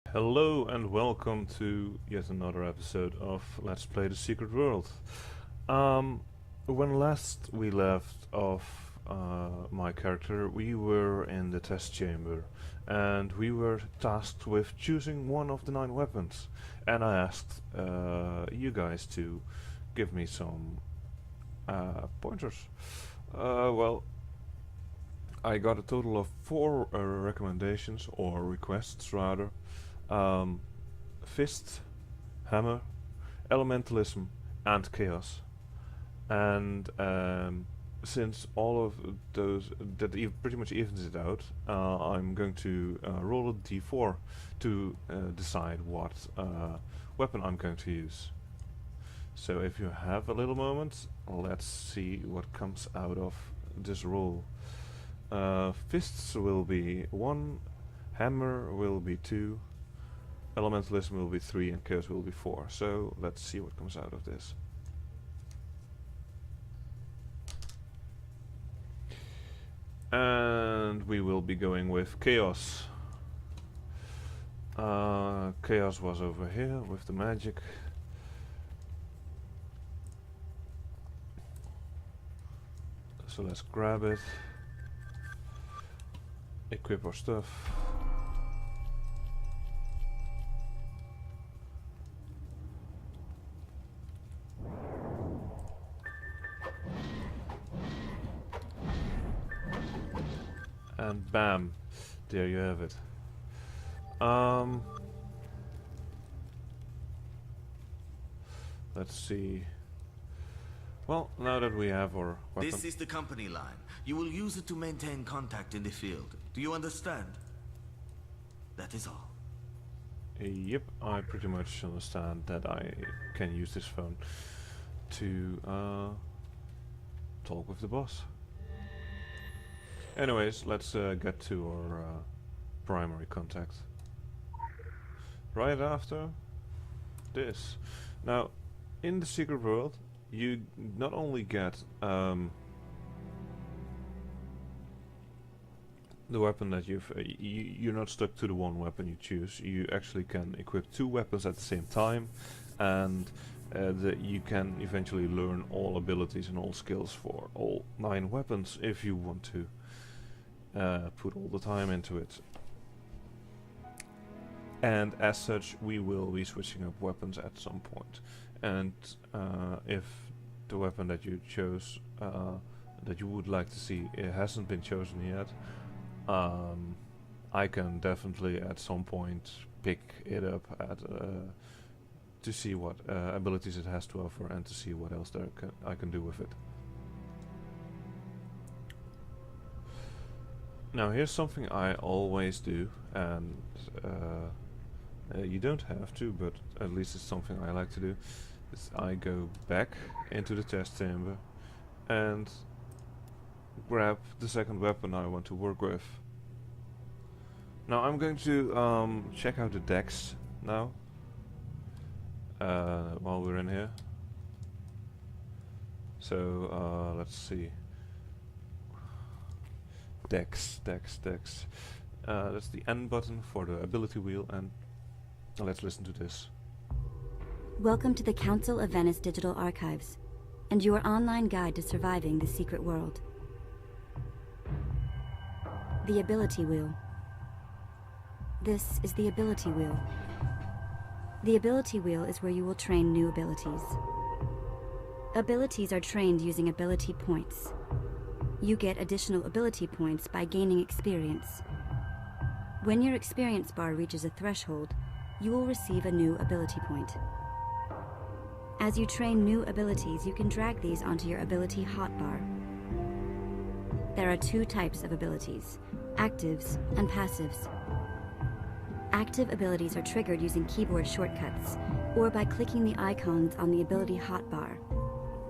Hello and welcome to yet another episode of Let's Play the Secret World. Um, when last we left off my character, we were in the test chamber and we were tasked with choosing one of the 9 weapons. And I asked you guys to give me some pointers. Well, I got a total of 4 recommendations or requests rather. Fist, Hammer, Elementalism, and Chaos. And since all of those that pretty much evens it out, I'm going to roll a d4 to decide what weapon I'm going to use. So if you have a little moment, let's see what comes out of this roll. Fists will be 1, Hammer will be 2, Elementalism will be 3 and Chaos will be 4. So let's see what comes out of this. And we will be going with Chaos. Chaos was over here with the magic. So let's grab it. Equip our stuff. And bam, there you have it. Let's see. Well, now that we have our weapon. This is the company line. You will use it to maintain contact in the field. Do you understand? That is all. Yep, I pretty much understand that I can use this phone to talk with the boss. Anyways, let's get to our primary contact. Right after this. Now, in the secret world, you not only get the weapon that you're not stuck to the one weapon you choose. You actually can equip 2 weapons at the same time, and you can eventually learn all abilities and all skills for all 9 weapons if you want to put all the time into it. And as such, we will be switching up weapons at some point. And if the weapon that you chose, that you would like to see, it hasn't been chosen yet, I can definitely at some point pick it up to see what abilities it has to offer and to see what else I can do with it. Now here's something I always do, and you don't have to, but at least it's something I like to do, is I go back into the test chamber and grab the second weapon I want to work with. Now I'm going to check out the decks now, while we're in here. So let's see. Decks. That's the N button for the ability wheel, and let's listen to this. Welcome to the Council of Venice Digital Archives, and your online guide to surviving the secret world. The ability wheel. This is the ability wheel. The ability wheel is where you will train new abilities. Abilities are trained using ability points. You get additional ability points by gaining experience. When your experience bar reaches a threshold, you will receive a new ability point. As you train new abilities, you can drag these onto your ability hotbar. There are 2 types of abilities, actives and passives. Active abilities are triggered using keyboard shortcuts or by clicking the icons on the ability hotbar.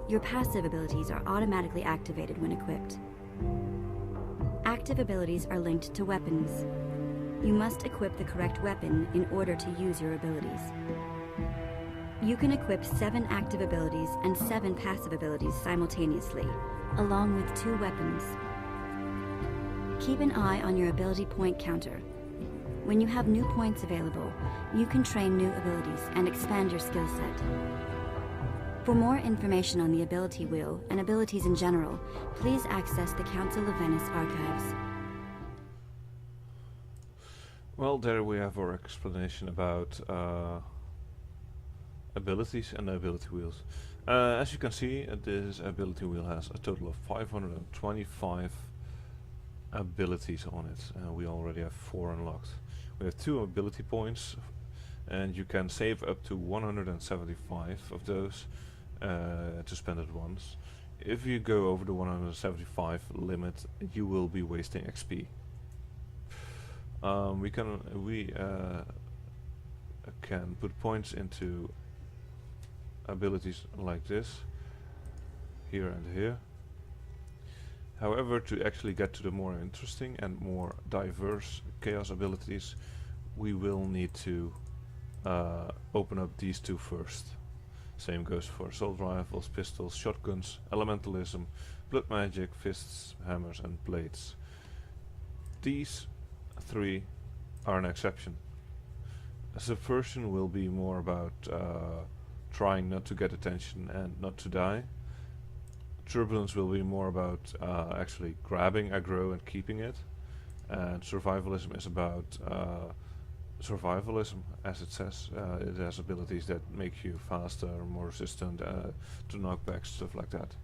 Your passive abilities are automatically activated when equipped. Active abilities are linked to weapons. You must equip the correct weapon in order to use your abilities. You can equip 7 active abilities and 7 passive abilities simultaneously, along with 2 weapons. Keep an eye on your ability point counter. When you have new points available, you can train new abilities and expand your skill set. For more information on the ability wheel and abilities in general, please access the Council of Venice archives. Well, there we have our explanation about abilities and ability wheels. As you can see, this ability wheel has a total of 525 abilities on it. We already have 4 unlocked. We have 2 ability points, and you can save up to 175 of those to spend it once. If you go over the 175 limit, you will be wasting XP. We can put points into abilities like this, here and here. However, to actually get to the more interesting and more diverse chaos abilities, we will need to open up these 2 first. Same goes for assault rifles, pistols, shotguns, elementalism, blood magic, fists, hammers and blades. These 3 are an exception. Subversion will be more about trying not to get attention and not to die. Turbulence will be more about actually grabbing aggro and keeping it. And survivalism is about survivalism, as it says. It has abilities that make you faster, more resistant to knockbacks, stuff like that.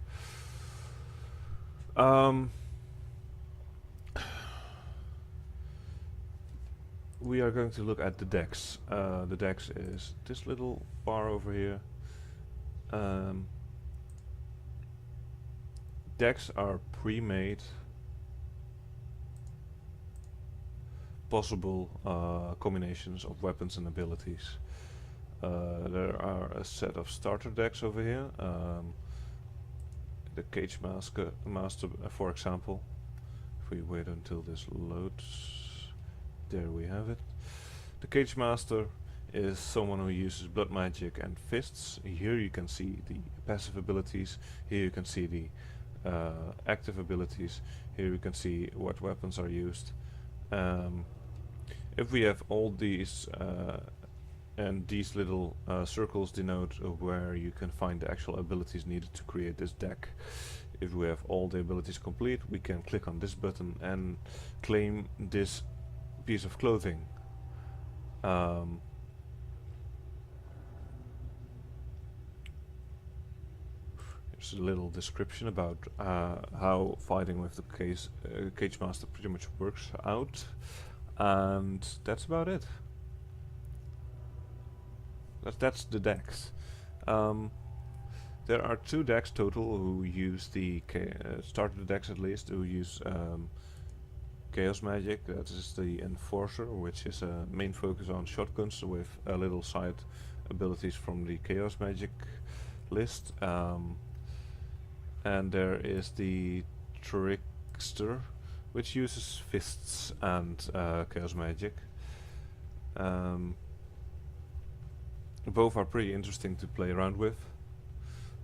We are going to look at the decks. The decks is this little bar over here. Decks are pre-made possible combinations of weapons and abilities. There are a set of starter decks over here. The Cage Master, for example. If we wait until this loads, there we have it. The Cage Master is someone who uses blood magic and fists. Here you can see the passive abilities. Here you can see the active abilities. Here you can see what weapons are used. If we have all these and these little circles denote where you can find the actual abilities needed to create this deck. If we have all the abilities complete, we can click on this button and claim this piece of clothing. Here's a little description about how fighting with the Cage Master pretty much works out. And that's about it. That's the decks. There are 2 decks total who use the starter decks, at least, who use chaos magic. That is the Enforcer, which is a main focus on shotguns with a little side abilities from the chaos magic list. And there is the Trickster, which uses fists and chaos magic. Both are pretty interesting to play around with.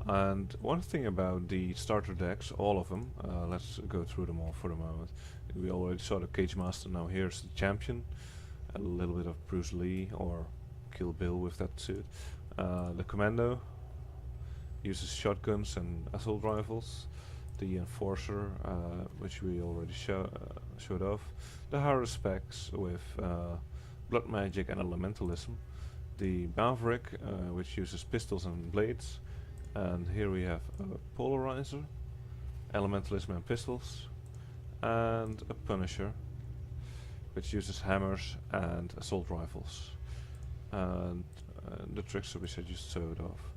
And one thing about the starter decks, all of them, let's go through them all for the moment. We already saw the Cage Master, now here's the Champion. A little bit of Bruce Lee or Kill Bill with that suit. The Commando uses shotguns and assault rifles. The Enforcer, which we already showed off. The Haruspex with blood magic and elementalism. The Maverick, which uses pistols and blades. And here we have a Polarizer, elementalism and pistols. And a Punisher, which uses hammers and assault rifles. And the Trickster, which I just showed off.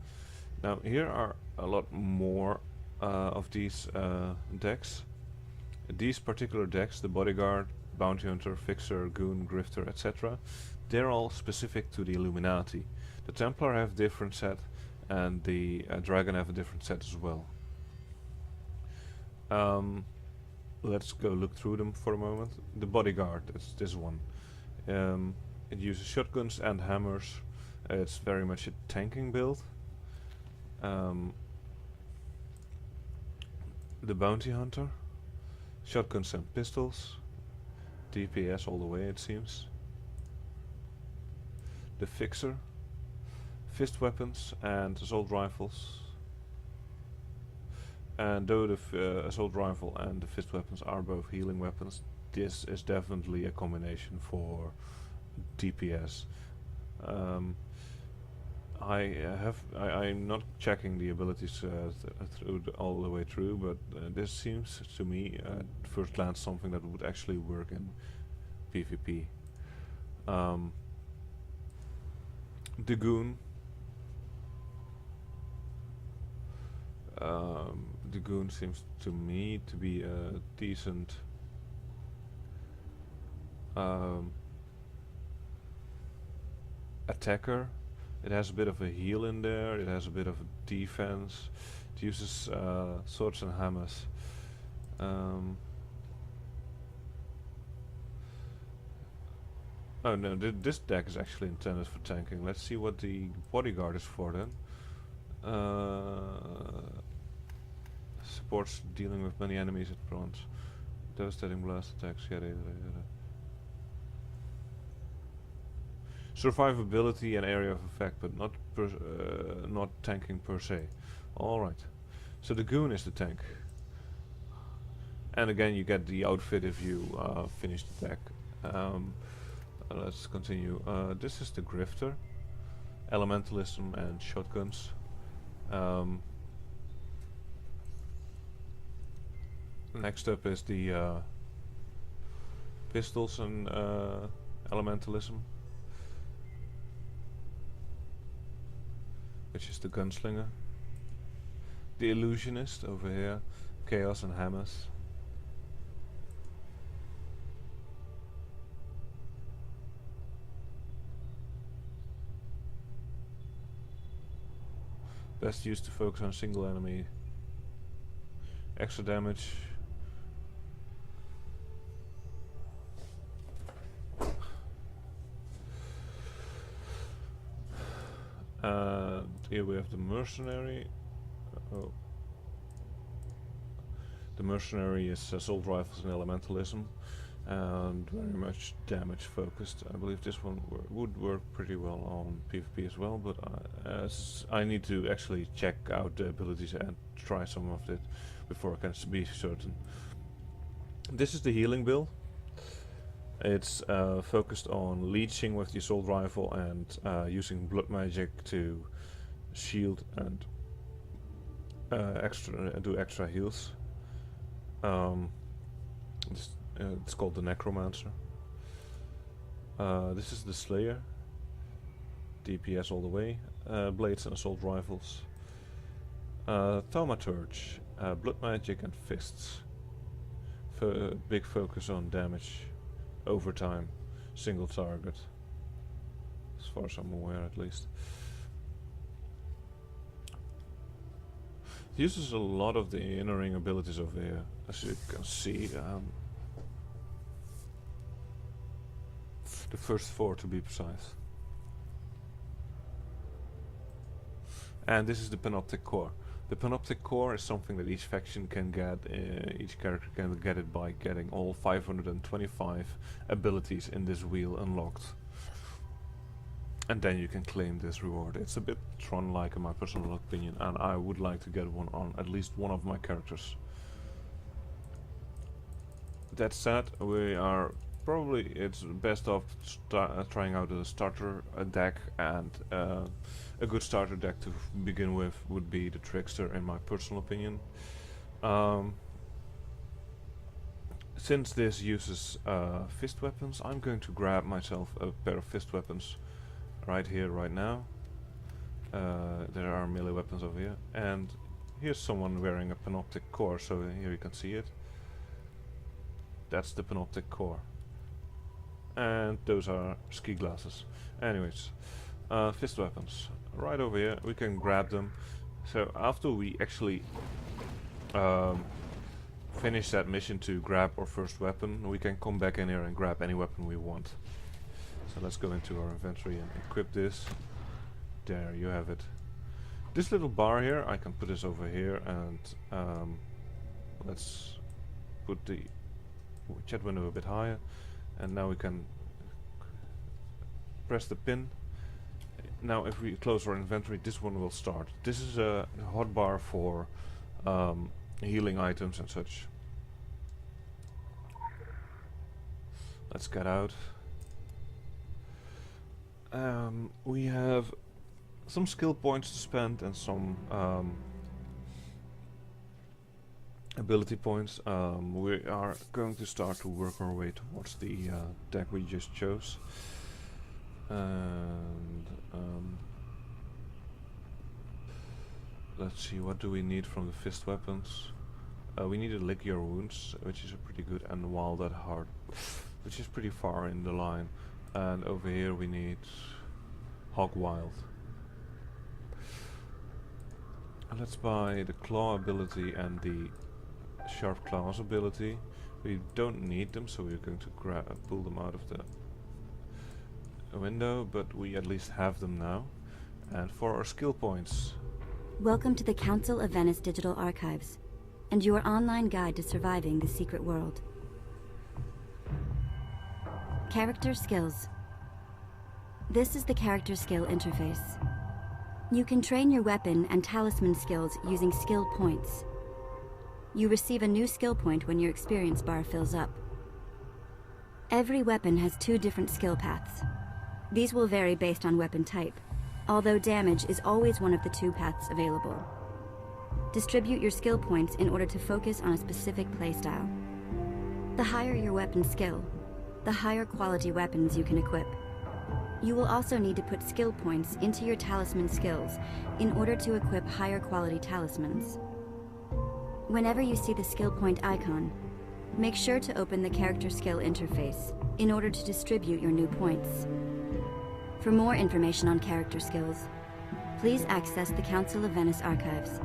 Now here are a lot more of these decks. These particular decks, the Bodyguard, Bounty Hunter, Fixer, Goon, Grifter, etc., they're all specific to the Illuminati. The Templar have different set, and the Dragon have a different set as well. Let's go look through them for a moment. The Bodyguard, it's this one. It uses shotguns and hammers. It's very much a tanking build. The Bounty Hunter, shotguns and pistols, DPS all the way it seems. the fixer, fist weapons and assault rifles. And though the assault rifle and the fist weapons are both healing weapons, this is definitely a combination for DPS. I'm not checking the abilities all the way through, but this seems to me at first glance something that would actually work in PvP. The goon. The goon seems to me to be a decent attacker. It has a bit of a heal in there, it has a bit of defense. It uses swords and hammers. Oh no, this deck is actually intended for tanking. Let's see what the bodyguard is for then. Supports dealing with many enemies at once. Devastating blast attacks, yada yada yada. Survivability and area of effect, but not not tanking per se. Alright. So the goon is the tank. And again you get the outfit if you finish the deck. Let's continue. This is the grifter. Elementalism and shotguns. Next up is the pistols and elementalism, which is the gunslinger. The illusionist over here, chaos and hammers. Best used to focus on single enemy. Extra damage. Here we have the mercenary. Oh. The mercenary is assault rifles and elementalism, and very much damage focused. I believe this one would work pretty well on PvP as well, but I need to actually check out the abilities and try some of it before I can be certain. This is the healing build. It's focused on leeching with the assault rifle and using blood magic to shield and do extra heals. It's called the Necromancer. This is the Slayer. DPS all the way. Blades and assault rifles. Thaumaturge. Blood magic and fists. Big focus on damage. Over time. Single target. As far as I'm aware at least. It uses a lot of the inner ring abilities over here, as you can see. The first 4 to be precise. And this is the Panoptic Core. The Panoptic Core is something that each faction can get, each character can get it by getting all 525 abilities in this wheel unlocked. And then you can claim this reward. It's a bit Tron-like in my personal opinion, and I would like to get one on at least one of my characters. That said, we are probably, it's best off trying out a starter deck, and a good starter deck to begin with would be the Trickster in my personal opinion. Since this uses fist weapons, I'm going to grab myself a pair of fist weapons right here, right now. There are melee weapons over here, and here's someone wearing a Panoptic Core, so here you can see it. That's the Panoptic Core. And those are ski glasses. Anyways, fist weapons. Right over here, we can grab them. So after we actually finish that mission to grab our first weapon, we can come back in here and grab any weapon we want. So let's go into our inventory and equip this. There you have it. This little bar here, I can put this over here, and let's put the chat window a bit higher, and now we can press the pin now if we close our inventory, this one will start. This is a hotbar for healing items and such. Let's get out. We have some skill points to spend and some ability points. We are going to start to work our way towards the deck we just chose. And let's see, what do we need from the fist weapons? We need to lick your wounds, which is a pretty good, and wild at heart, which is pretty far in the line. And over here we need hog wild. Let's buy the claw ability and the sharp claws ability. We don't need them, so we're going to pull them out of the window, but we at least have them now. And for our skill points, Welcome to the Council of Venice Digital Archives, and your online guide to surviving the secret world. Character skills. This is the character skill interface. You can train your weapon and talisman skills using skill points. You receive a new skill point when your experience bar fills up. Every weapon has 2 different skill paths. These will vary based on weapon type, although damage is always one of the 2 paths available. Distribute your skill points in order to focus on a specific playstyle. The higher your weapon skill, the higher quality weapons you can equip. You will also need to put skill points into your talisman skills in order to equip higher quality talismans. Whenever you see the skill point icon, make sure to open the character skill interface in order to distribute your new points. For more information on character skills, please access the Council of Venice archives.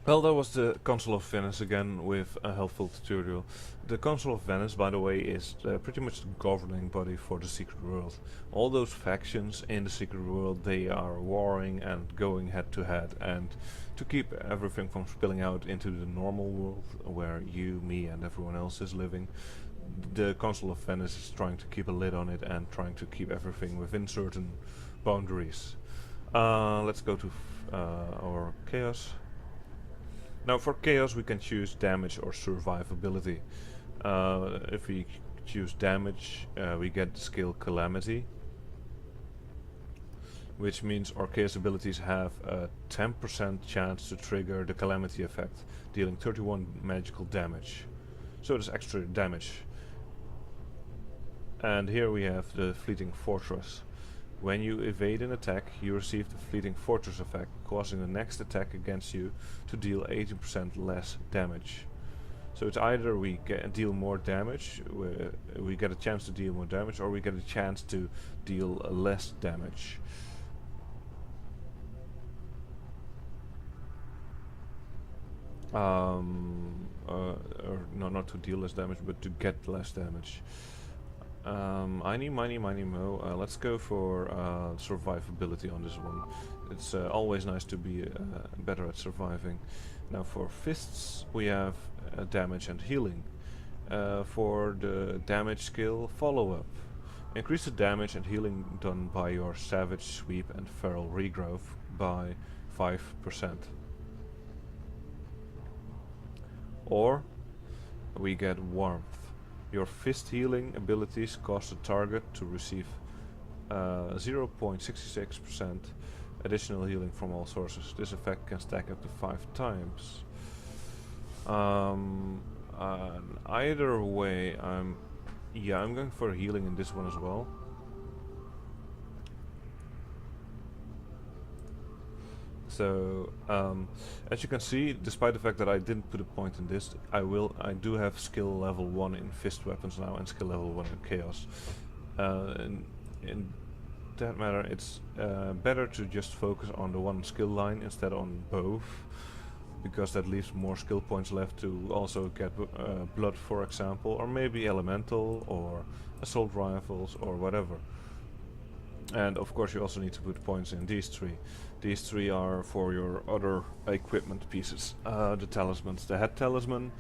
well, that was the Council of Venice again with a helpful tutorial. The Council of Venice, by the way, is pretty much the governing body for the secret world. All those factions in the secret world, they are warring and going head to head, and to keep everything from spilling out into the normal world where you, me and everyone else is living, the Council of Venice is trying to keep a lid on it and trying to keep everything within certain boundaries. Let's go to our chaos. Now for chaos we can choose damage or survivability. If we choose damage, we get the skill calamity, which means our chaos abilities have a 10% chance to trigger the calamity effect, dealing 31 magical damage. So there's extra damage. And here we have the fleeting fortress. When you evade an attack, you receive the fleeting fortress effect, causing the next attack against you to deal 80% less damage. So it's either we deal more damage, we get a chance to deal more damage, or we get a chance to deal less damage. Or no, not to deal less damage, but to get less damage. Einy, miny, mo. Let's go for survivability on this one. It's always nice to be better at surviving. Now for fists we have damage and healing. For the damage skill, follow-up. Increase the damage and healing done by your savage sweep and feral regrowth by 5%. Or we get warmth. Your fist healing abilities cause the target to receive 0.66% additional healing from all sources. This effect can stack up to 5 times. Either way, I'm going for healing in this one as well. So, as you can see, despite the fact that I didn't put a point in this, I do have skill level 1 in fist weapons now and skill level 1 in chaos. In that matter, it's better to just focus on the one skill line instead on both, because that leaves more skill points left to also get blood, for example, or maybe elemental or assault rifles or whatever. And of course you also need to put points in these 3. These 3 are for your other equipment pieces. The talismans. The head talisman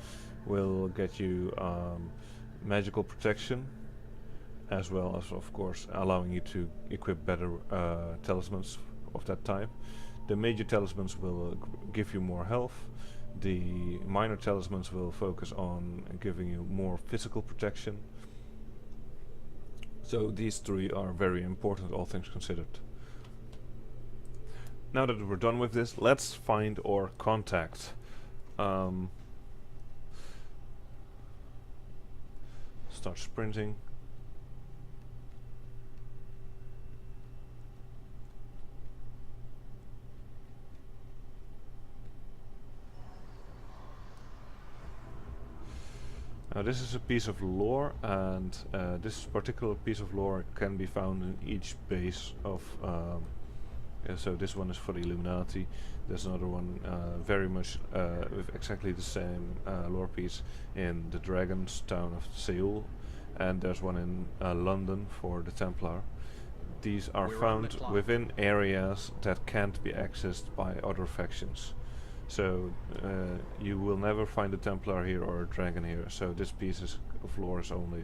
will get you magical protection. as well as, of course, allowing you to equip better talismans of that type. The major talismans will give you more health. The minor talismans will focus on giving you more physical protection. So these three are very important, all things considered. Now that we're done with this, let's find our contact. Start sprinting. Now this is a piece of lore, and this particular piece of lore can be found in each base of so this one is for the Illuminati. There's another one very much with exactly the same lore piece in the Dragon's town of Seoul, and there's one in London for the Templar. These are found within areas that can't be accessed by other factions. So you will never find a Templar here or a Dragon here. So this piece of lore is only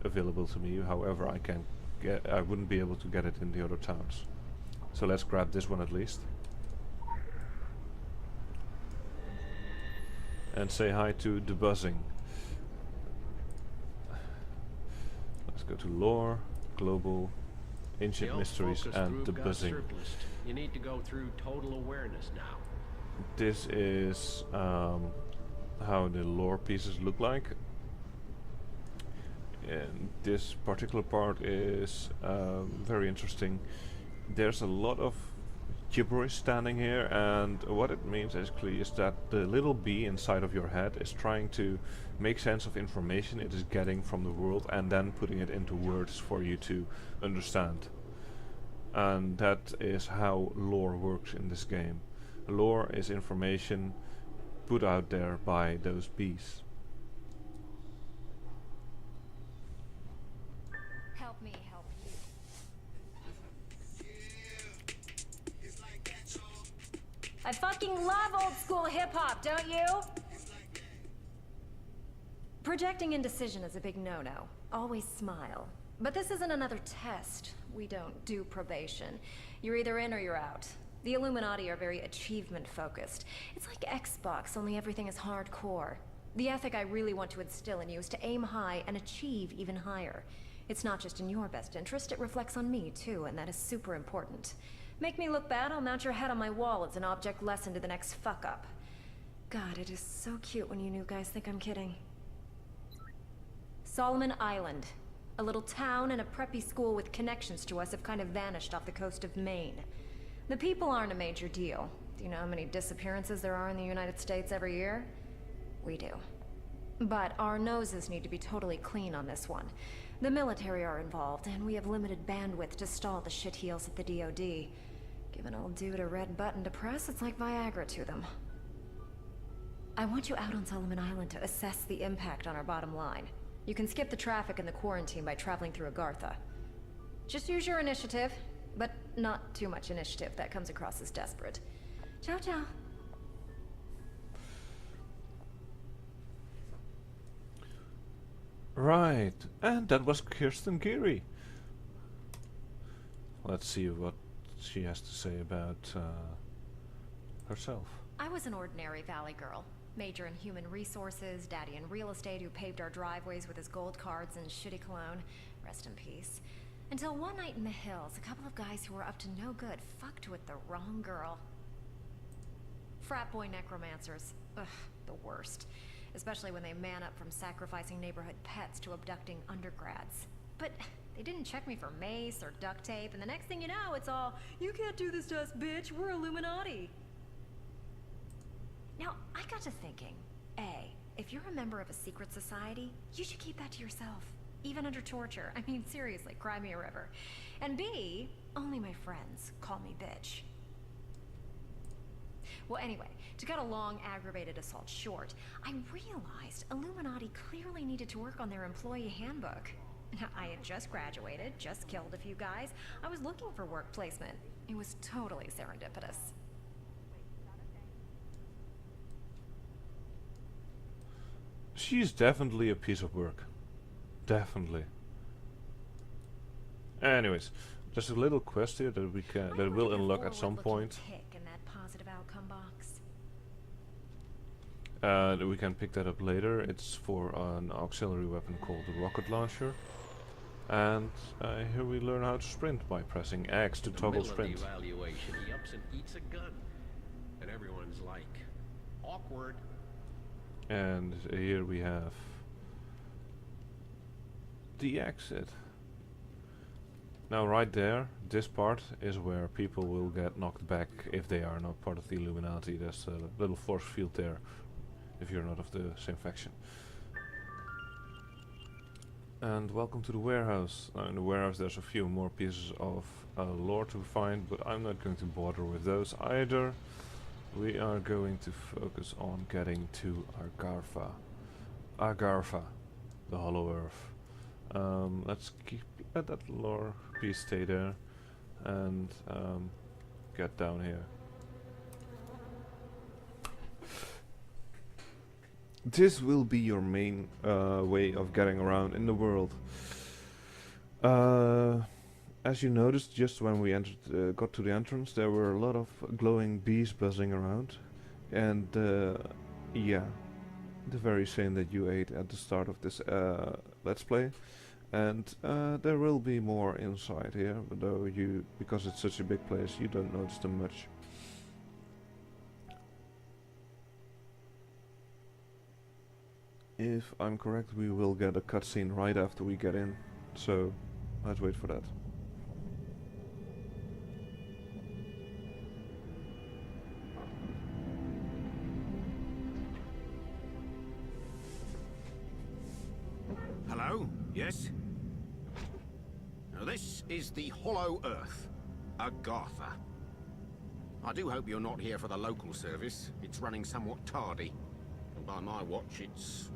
available to me. However, I wouldn't be able to get it in the other towns. So let's grab this one at least. And say hi to the buzzing. Let's go to lore, global, ancient mysteries, and the buzzing. You need to go through total awareness now. This is how the lore pieces look like. And this particular part is very interesting. There's a lot of gibberish standing here, and what it means basically is that the little bee inside of your head is trying to make sense of information it is getting from the world and then putting it into words for you to understand. And that is how lore works in this game. Lore is information put out there by those bees. Help me help you. I fucking love old school hip hop, don't you? Projecting indecision is a big no-no. Always smile. But this isn't another test. We don't do probation. You're either in or you're out. The Illuminati are very achievement-focused. It's like Xbox, only everything is hardcore. The ethic I really want to instill in you is to aim high and achieve even higher. It's not just in your best interest, it reflects on me too, and that is super important. Make me look bad, I'll mount your head on my wall as an object lesson to the next fuck-up. God, it is so cute when you new guys think I'm kidding. Solomon Island. A little town and a preppy school with connections to us have kind of vanished off the coast of Maine. The people aren't a major deal. Do you know how many disappearances there are in the United States every year? We do. But our noses need to be totally clean on this one. The military are involved, and we have limited bandwidth to stall the shitheels at the DoD. Give an old dude a red button to press, it's like Viagra to them. I want you out on Solomon Island to assess the impact on our bottom line. You can skip the traffic and the quarantine by traveling through Agartha. Just use your initiative, but not too much initiative. That comes across as desperate. Ciao, ciao. Right, and that was Kirsten Geary. Let's see what she has to say about herself. I was an ordinary valley girl. Major in human resources, daddy in real estate who paved our driveways with his gold cards and shitty cologne. Rest in peace. Until one night in the hills, a couple of guys who were up to no good fucked with the wrong girl. Frat boy necromancers. Ugh, the worst. Especially when they man up from sacrificing neighborhood pets to abducting undergrads. But they didn't check me for mace or duct tape, and the next thing you know, it's all, "You can't do this to us, bitch, we're Illuminati." Now, I got to thinking, A, if you're a member of a secret society, you should keep that to yourself. Even under torture. I mean, seriously, cry me a river. And B, only my friends call me bitch. Well, anyway, to cut a long, aggravated assault short, I realized Illuminati clearly needed to work on their employee handbook. Now, I had just graduated, just killed a few guys. I was looking for work placement. It was totally serendipitous. She's definitely a piece of work. Definitely. Anyways, there's a little quest here that we can that will unlock at some point. Tick in that positive outcome box. That we can pick that up later. It's for an auxiliary weapon called the rocket launcher. And here we learn how to sprint by pressing X to toggle sprint. Evaluation, he ups and eats a gun, and everyone's like, awkward. And here we have the exit. Now right there, this part is where people will get knocked back if they are not part of the Illuminati. There's a little force field there if you're not of the same faction. And welcome to the warehouse. Now in the warehouse there's a few more pieces of lore to find, but I'm not going to bother with those either. We are going to focus on getting to Agartha. Agartha, the Hollow Earth. Let's let that lore piece stay there and get down here. This will be your main way of getting around in the world. As you noticed, just when we entered, got to the entrance, there were a lot of glowing bees buzzing around, and yeah, the very same that you ate at the start of this let's play. And there will be more inside here, though because it's such a big place, you don't notice them much. If I'm correct, we will get a cutscene right after we get in, so let's wait for that. Hello? Yes? Now this is the Hollow Earth, Agartha. I do hope you're not here for the local service. It's running somewhat tardy. And by my watch, it's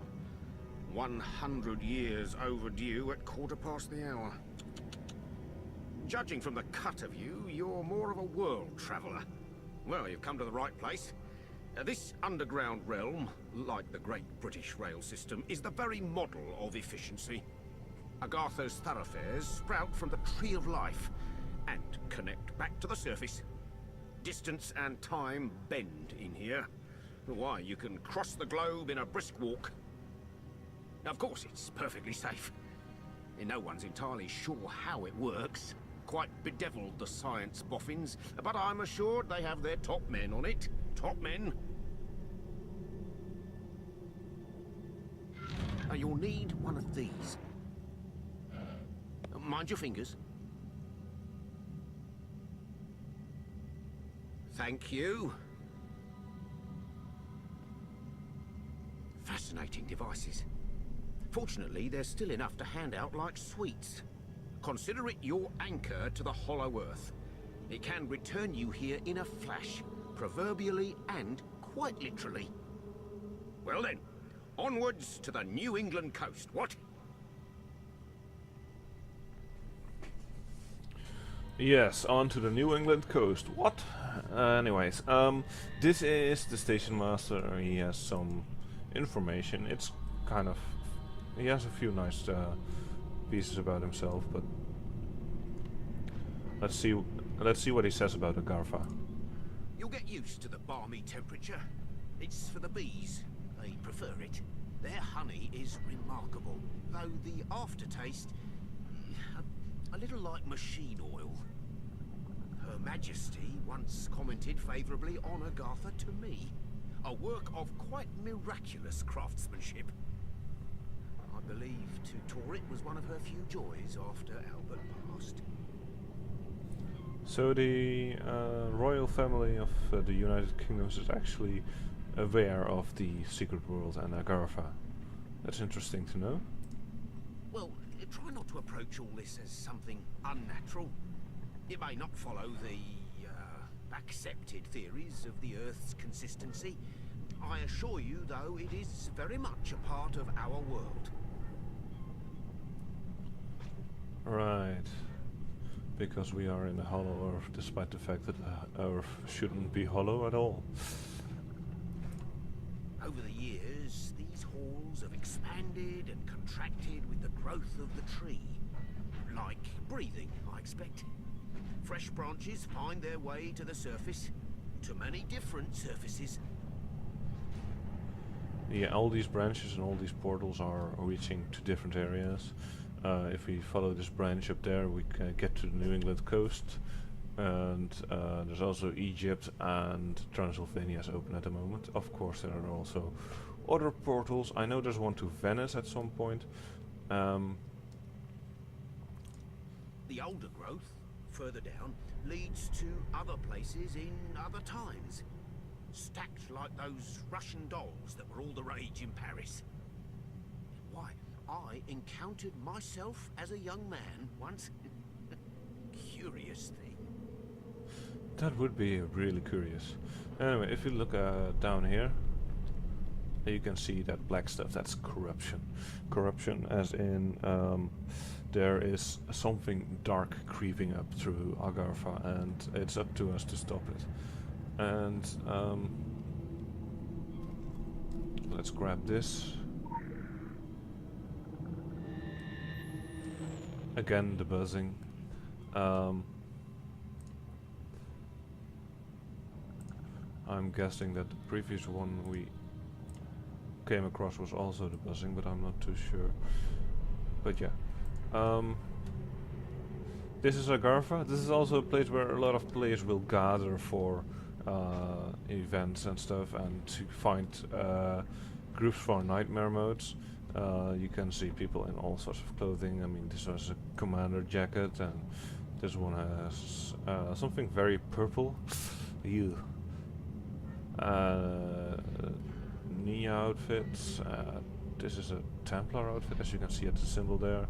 100 years overdue at 1/4 the hour. Judging from the cut of you, you're more of a world traveller. Well, you've come to the right place. This underground realm, like the great British rail system, is the very model of efficiency. Agartha's thoroughfares sprout from the Tree of Life and connect back to the surface. Distance and time bend in here. Why, you can cross the globe in a brisk walk. Now, of course, it's perfectly safe. No one's entirely sure how it works. Quite bedeviled the science boffins, but I'm assured they have their top men on it. Top men. Now, you'll need one of these. Mind your fingers. Thank you. Fascinating devices. Fortunately, there's still enough to hand out like sweets. Consider it your anchor to the Hollow Earth. It can return you here in a flash, proverbially and quite literally. Well then, onwards to the New England coast, what? Yes, on to the New England coast. What? Anyways, this is the station master. He has some information. It's kind of... He has a few nice pieces about himself, but let's see what he says about Agartha. You'll get used to the balmy temperature. It's for the bees. They prefer it. Their honey is remarkable, though the aftertaste, a little like machine oil. Her Majesty once commented favourably on Agartha to me. A work of quite miraculous craftsmanship. I believe to tour it was one of her few joys after Albert passed. So the royal family of the United Kingdoms is actually aware of the secret world and Agartha. That's interesting to know. Well, try not to approach all this as something unnatural. It may not follow the accepted theories of the Earth's consistency. I assure you, though, it is very much a part of our world. Right. Because we are in the hollow Earth, despite the fact that the Earth shouldn't be hollow at all. Over the years, these halls have expanded and contracted with the growth of the tree. Like breathing, I expect. Fresh branches find their way to the surface, to many different surfaces. Yeah, all these branches and all these portals are reaching to different areas. If we follow this branch up there, we can get to the New England coast. And there's also Egypt, and Transylvania is open at the moment. Of course, there are also other portals. I know there's one to Venice at some point. The older growth, further down, leads to other places in other times. Stacked like those Russian dolls that were all the rage in Paris. Why, I encountered myself as a young man once. Curious thing. That would be really curious. Anyway, if you look down here, you can see that black stuff. That's corruption. Corruption as in there is something dark creeping up through Agartha, and it's up to us to stop it. And let's grab this. Again, the buzzing. I'm guessing that the previous one we came across was also the buzzing, but I'm not too sure. But yeah. This is Agartha. This is also a place where a lot of players will gather for events and stuff, and to find groups for nightmare modes. You can see people in all sorts of clothing. I mean, this has a commander jacket, and this one has something very purple. Ew. Ninja outfits. This is a Templar outfit, as you can see at the symbol there.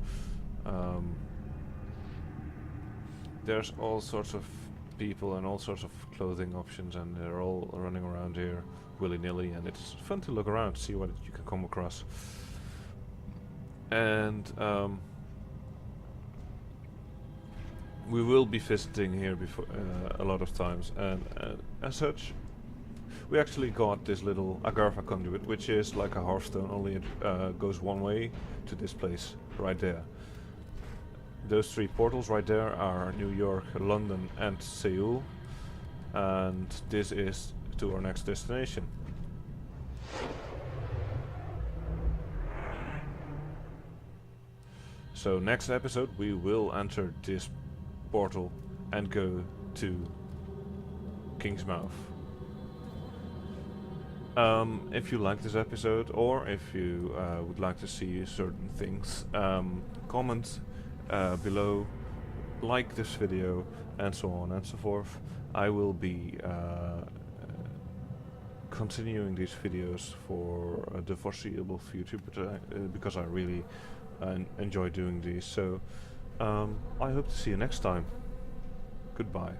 There's all sorts of people and all sorts of clothing options, and they're all running around here willy-nilly, and it's fun to look around, see what you can come across. And we will be visiting here before a lot of times, and as such, we actually got this little Agartha conduit, which is like a Hearthstone, only it goes one way to this place right there. Those three portals right there are New York, London, and Seoul, and this is to our next destination. So next episode we will enter this portal and go to King's Mouth. If you like this episode, or if you would like to see certain things, comment below, like this video, and so on and so forth. I will be continuing these videos for the foreseeable future, but because I really enjoy doing these. So I hope to see you next time. Goodbye.